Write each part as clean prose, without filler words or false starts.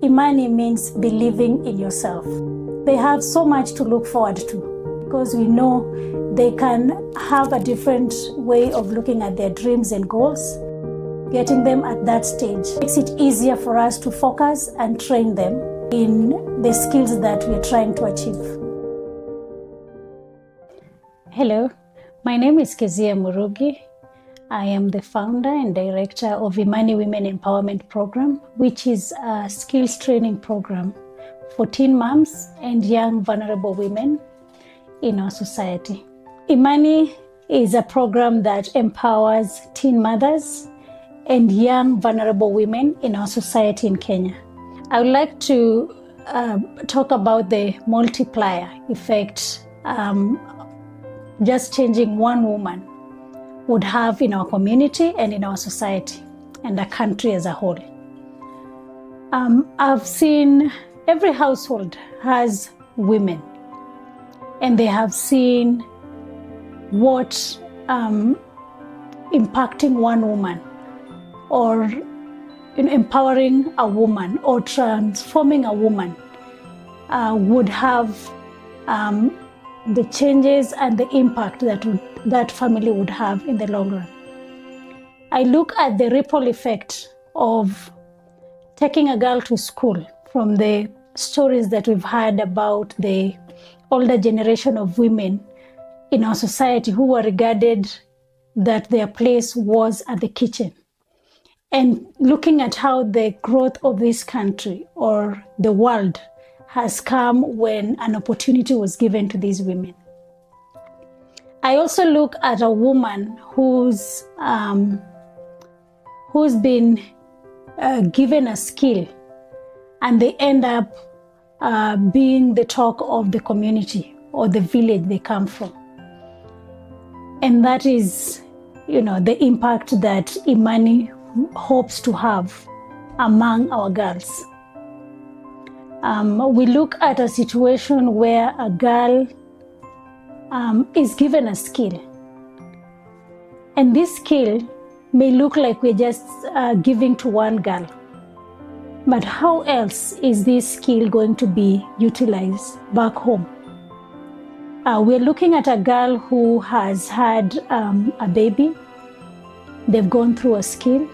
Imani means believing in yourself. They have so much to look forward to because we know they can have a different way of looking at their dreams and goals. Getting them at that stage makes it easier for us to focus and train them in the skills that we're trying to achieve. Hello, my name is Keziah Murugi. I am the founder and director of Imani Women Empowerment Program, which is a skills training program for teen moms and young vulnerable women in our society. Imani is a program that empowers teen mothers and young vulnerable women in our society in Kenya. I would like to talk about the multiplier effect just changing one woman would have in our community and in our society and the country as a whole. I've seen every household has women, and they have seen what impacting one woman or empowering a woman or transforming a woman would have the changes and the impact that family would have in the long run. I look at the ripple effect of taking a girl to school from the stories that we've had about the older generation of women in our society who were regarded that their place was at the kitchen. And looking at how the growth of this country or the world has come when an opportunity was given to these women. I also look at a woman who's been given a skill, and they end up being the talk of the community or the village they come from. And that is, the impact that Imani hopes to have among our girls. We look at a situation where a girl is given a skill. And this skill may look like we're just giving to one girl. But how else is this skill going to be utilized back home? We're looking at a girl who has had a baby. They've gone through a skill.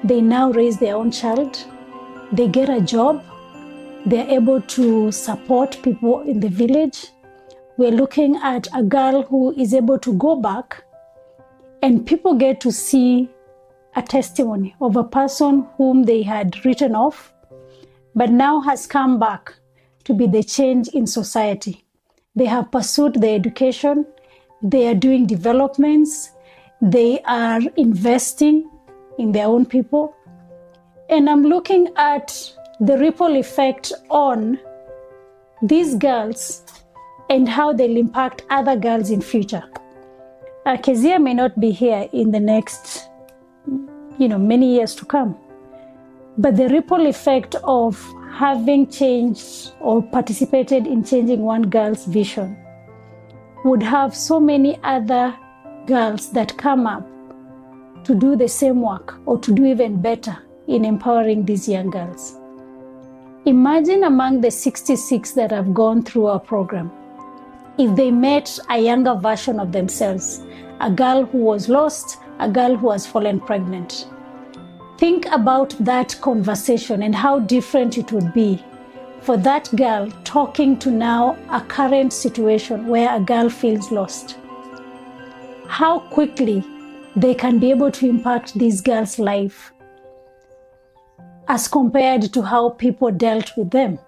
They now raise their own child. They get a job. They're able to support people in the village. We're looking at a girl who is able to go back, and people get to see a testimony of a person whom they had written off, but now has come back to be the change in society. They have pursued their education. They are doing developments. They are investing in their own people. And I'm looking at the ripple effect on these girls and how they'll impact other girls in future. Keziah may not be here in the next, many years to come, but the ripple effect of having changed or participated in changing one girl's vision would have so many other girls that come up to do the same work or to do even better in empowering these young girls. Imagine among the 66 that have gone through our program, if they met a younger version of themselves, a girl who was lost, a girl who has fallen pregnant. Think about that conversation and how different it would be for that girl talking to now a current situation where a girl feels lost. How quickly they can be able to impact this girl's life as compared to how people dealt with them.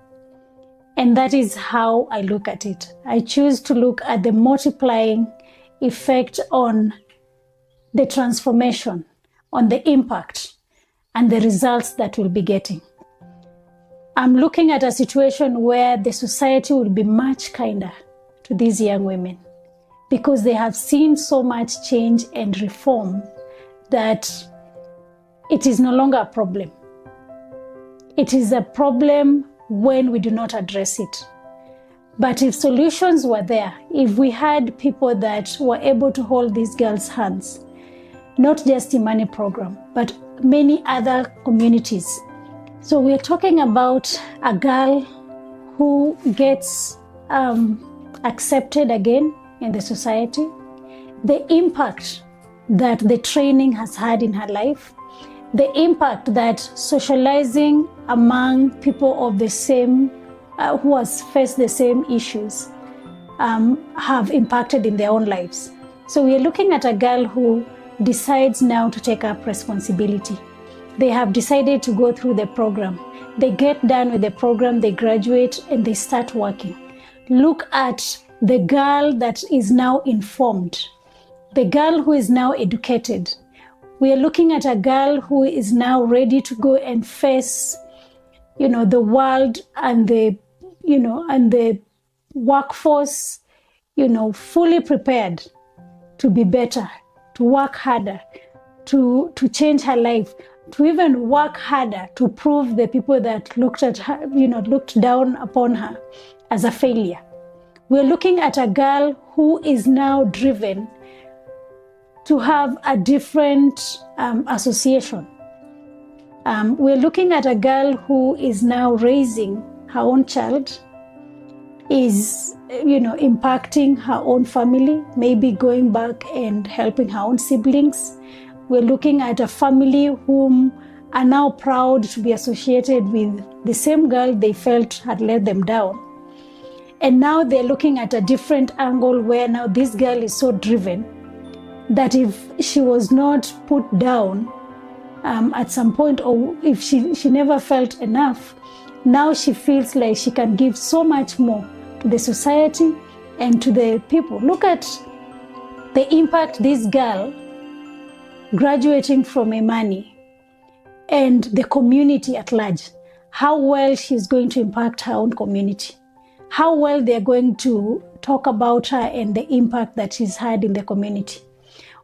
And that is how I look at it. I choose to look at the multiplying effect on the transformation, on the impact, and the results that we'll be getting. I'm looking at a situation where the society will be much kinder to these young women because they have seen so much change and reform that it is no longer a problem. It is a problem when we do not address it. But if solutions were there, if we had people that were able to hold these girls' hands, not just Imani Program, but many other communities So we're talking about a girl who gets accepted again in the society, the impact that the training has had in her life, the impact that socializing among people of the same, who has faced the same issues, have impacted in their own lives. So we are looking at a girl who decides now to take up responsibility. They have decided to go through the program. They get done with the program, they graduate, and they start working. Look at the girl that is now informed, the girl who is now educated. We are looking at a girl who is now ready to go and face, the world and the workforce, fully prepared to be better, to work harder, to change her life, to even work harder to prove the people that looked at her, looked down upon her as a failure. We're looking at a girl who is now driven to have a different association. We're looking at a girl who is now raising her own child, is impacting her own family, maybe going back and helping her own siblings. We're looking at a family whom are now proud to be associated with the same girl they felt had let them down. And now they're looking at a different angle where now this girl is so driven that if she was not put down at some point, or if she never felt enough, now she feels like she can give so much more to the society and to the people. Look at the impact this girl graduating from Imani and the community at large, how well she's going to impact her own community, how well they're going to talk about her and the impact that she's had in the community.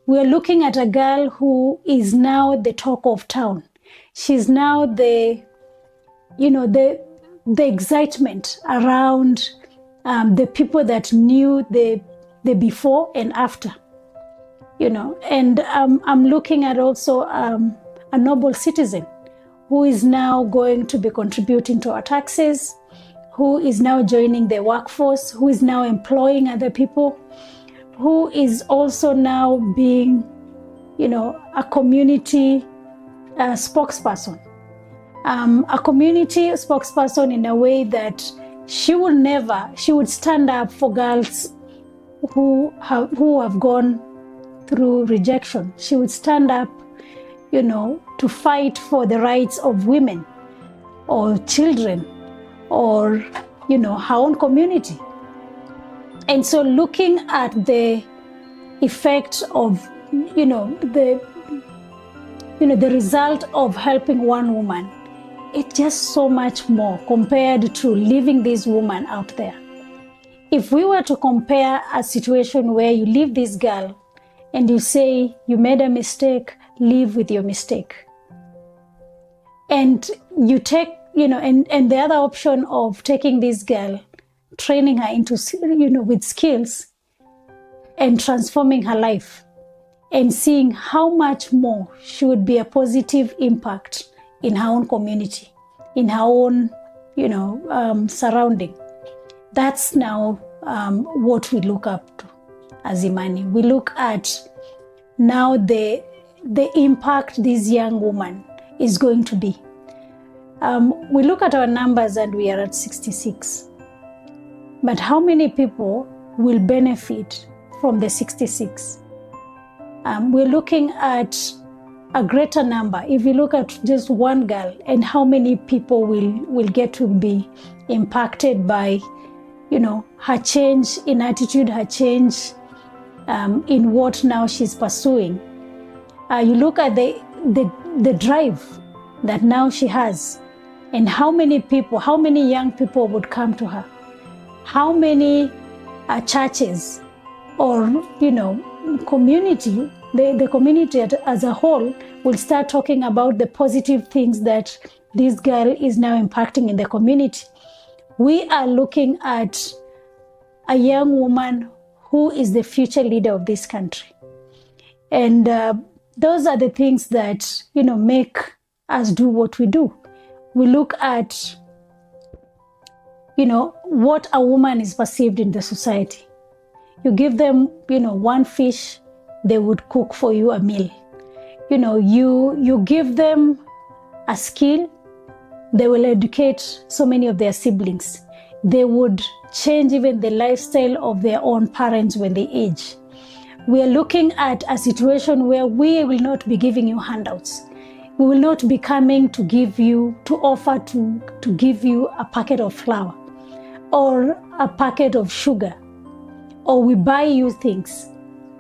We're looking at a girl who is now the talk of town. She's now the excitement around the people that knew the before and after, and I'm looking at also a noble citizen who is now going to be contributing to our taxes, who is now joining the workforce, who is now employing other people, who is also now being, a community spokesperson. A community spokesperson in a way that she would stand up for girls who have gone through rejection. She would stand up, to fight for the rights of women or children or, her own community. And so looking at the effect of, the result of helping one woman, it's just so much more compared to leaving this woman out there. If we were to compare a situation where you leave this girl and you say, you made a mistake, live with your mistake. And you take, and the other option of taking this girl, training her into, with skills and transforming her life and seeing how much more she would be a positive impact in her own community, in her own, surrounding. That's now what we look up to as Imani. We look at now the impact this young woman is going to be. We look at our numbers and we are at 66. But how many people will benefit from the 66? We're looking at a greater number. If you look at just one girl and how many people will get to be impacted by, her change in attitude, her change in what now she's pursuing. You look at the drive that now she has and how many young people would come to her. How many churches or, community, the community as a whole will start talking about the positive things that this girl is now impacting in the community. We are looking at a young woman who is the future leader of this country. And those are the things that, make us do what we do. we look at, what a woman is perceived in the society. You give them, one fish, they would cook for you a meal. You give them a skill, they will educate so many of their siblings. They would change even the lifestyle of their own parents when they age. We are looking at a situation where we will not be giving you handouts. We will not be coming to offer to give you a packet of flour or a packet of sugar, or we buy you things.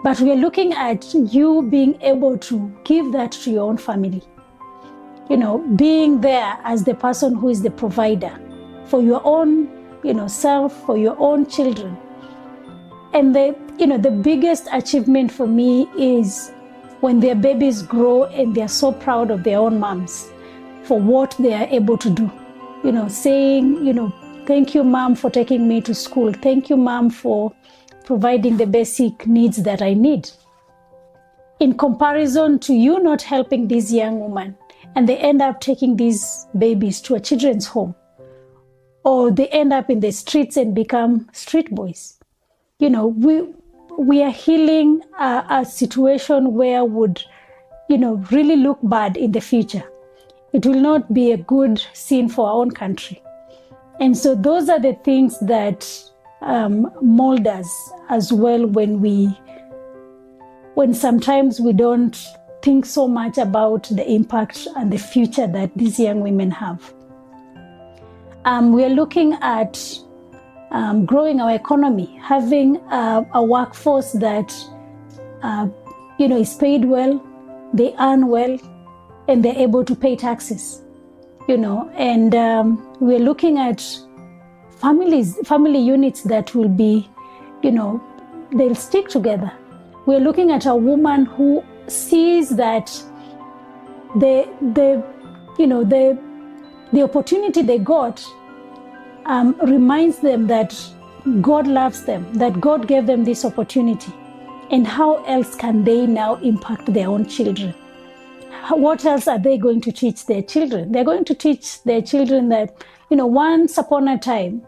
But we are looking at you being able to give that to your own family. Being there as the person who is the provider for your own, self, for your own children. And the biggest achievement for me is when their babies grow and they're so proud of their own moms for what they are able to do. Saying, thank you, mom, for taking me to school. Thank you, mom, for providing the basic needs that I need. In comparison to you not helping these young women, and they end up taking these babies to a children's home, or they end up in the streets and become street boys. We are healing a situation where would, really look bad in the future. It will not be a good scene for our own country. And so those are the things that mold us as well when sometimes we don't think so much about the impact and the future that these young women have. We are looking at growing our economy, having a workforce that is paid well, they earn well, and they're able to pay taxes. And we're looking at family units that will be, they'll stick together. We're looking at a woman who sees that the opportunity they got reminds them that God loves them, that God gave them this opportunity, and how else can they now impact their own children? What else are they going to teach their children? They're going to teach their children that, once upon a time,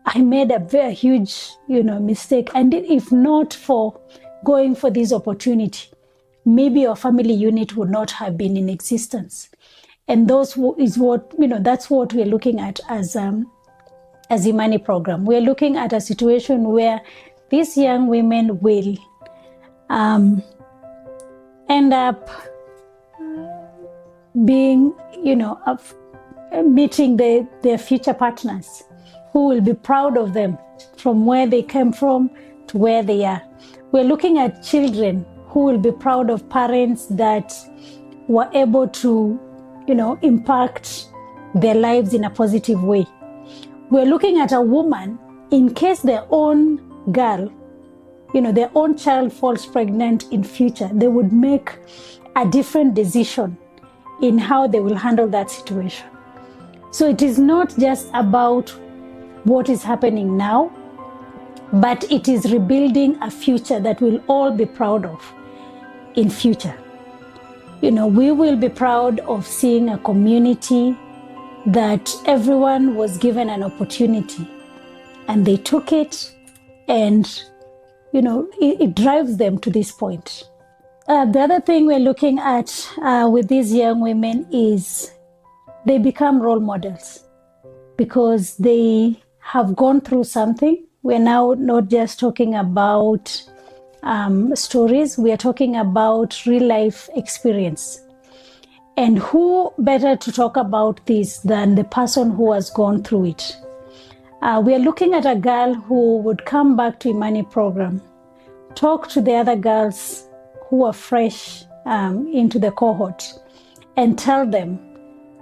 I made a very huge, mistake. And if not for going for this opportunity, maybe our family unit would not have been in existence. And that's what we're looking at as Imani Program. We're looking at a situation where these young women will end up being, meeting their future partners who will be proud of them from where they came from to where they are. We're looking at children who will be proud of parents that were able to, impact their lives in a positive way. We're looking at a woman, in case their own girl, their own child falls pregnant in future, they would make a different decision in how they will handle that situation. So it is not just about what is happening now, but it is rebuilding a future that we'll all be proud of in future. We will be proud of seeing a community that everyone was given an opportunity and they took it, and it drives them to this point. The other thing we're looking at with these young women is they become role models because they have gone through something. We're now not just talking about stories, we are talking about real life experience. And who better to talk about this than the person who has gone through it? We are looking at a girl who would come back to Imani Program, talk to the other girls who are fresh into the cohort, and tell them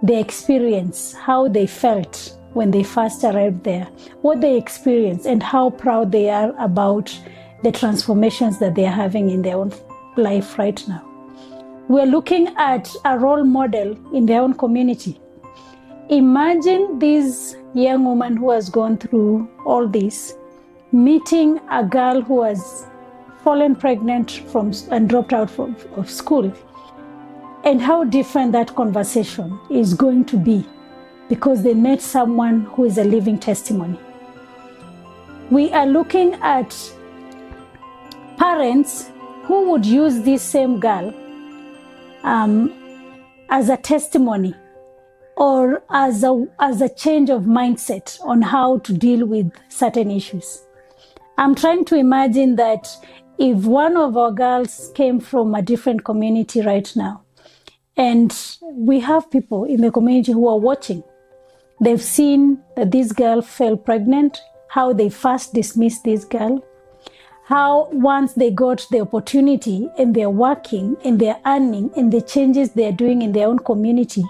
their experience, how they felt when they first arrived there, what they experienced, and how proud they are about the transformations that they are having in their own life right now. We're looking at a role model in their own community. Imagine this young woman who has gone through all this, meeting a girl who has fallen pregnant and dropped out of school, and how different that conversation is going to be because they met someone who is a living testimony. We are looking at parents who would use this same girl as a testimony or as a change of mindset on how to deal with certain issues. I'm trying to imagine that if one of our girls came from a different community right now, and we have people in the community who are watching, they've seen that this girl fell pregnant, how they first dismissed this girl, how once they got the opportunity and they're working and they're earning and the changes they're doing in their own community,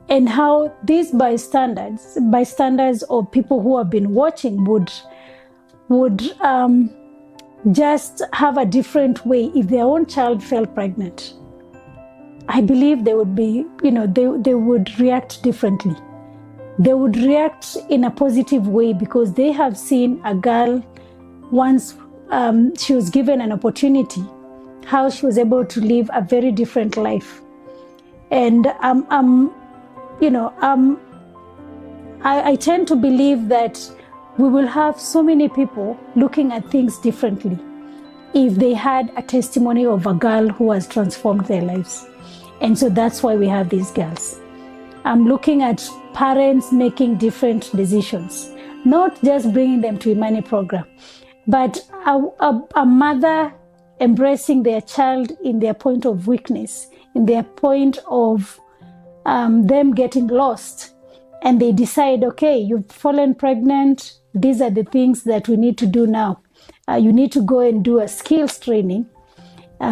and how these bystanders or people who have been watching would just have a different way if their own child fell pregnant. I believe they would be, they would react differently. They would react in a positive way because they have seen a girl once she was given an opportunity, how she was able to live a very different life. And I tend to believe that we will have so many people looking at things differently if they had a testimony of a girl who has transformed their lives. And so that's why we have these girls. I'm looking at parents making different decisions, not just bringing them to Imani Program, but a mother embracing their child in their point of weakness, in their point of them getting lost. And they decide, okay, you've fallen pregnant. These are the things that we need to do now. You need to go and do a skills training.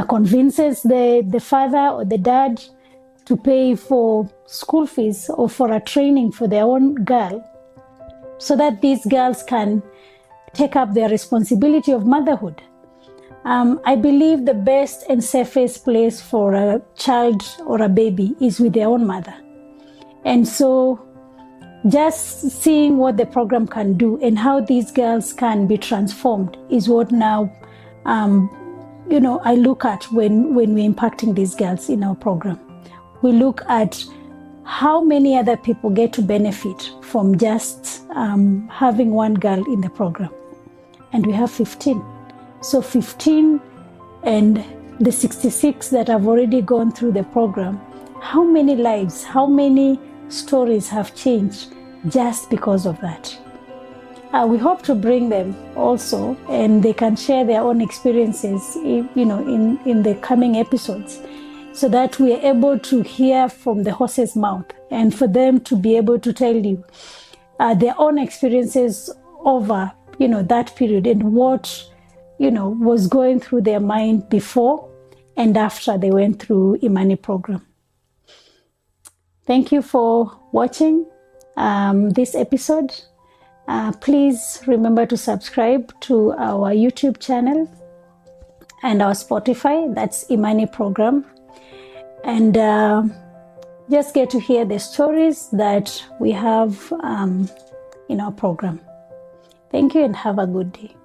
Convinces the father or the dad to pay for school fees or for a training for their own girl so that these girls can take up their responsibility of motherhood. I believe the best and safest place for a child or a baby is with their own mother. And so just seeing what the program can do and how these girls can be transformed is what now I look at when we're impacting these girls in our program. We look at how many other people get to benefit from just having one girl in the program. And we have 15. So 15 and the 66 that have already gone through the program, how many lives, how many stories have changed just because of that? We hope to bring them also, and they can share their own experiences, in the coming episodes, so that we are able to hear from the horse's mouth and for them to be able to tell you their own experiences over, that period and what, was going through their mind before and after they went through Imani Program. Thank you for watching this episode. Please remember to subscribe to our YouTube channel and our Spotify, that's Imani Program. And just get to hear the stories that we have in our program. Thank you and have a good day.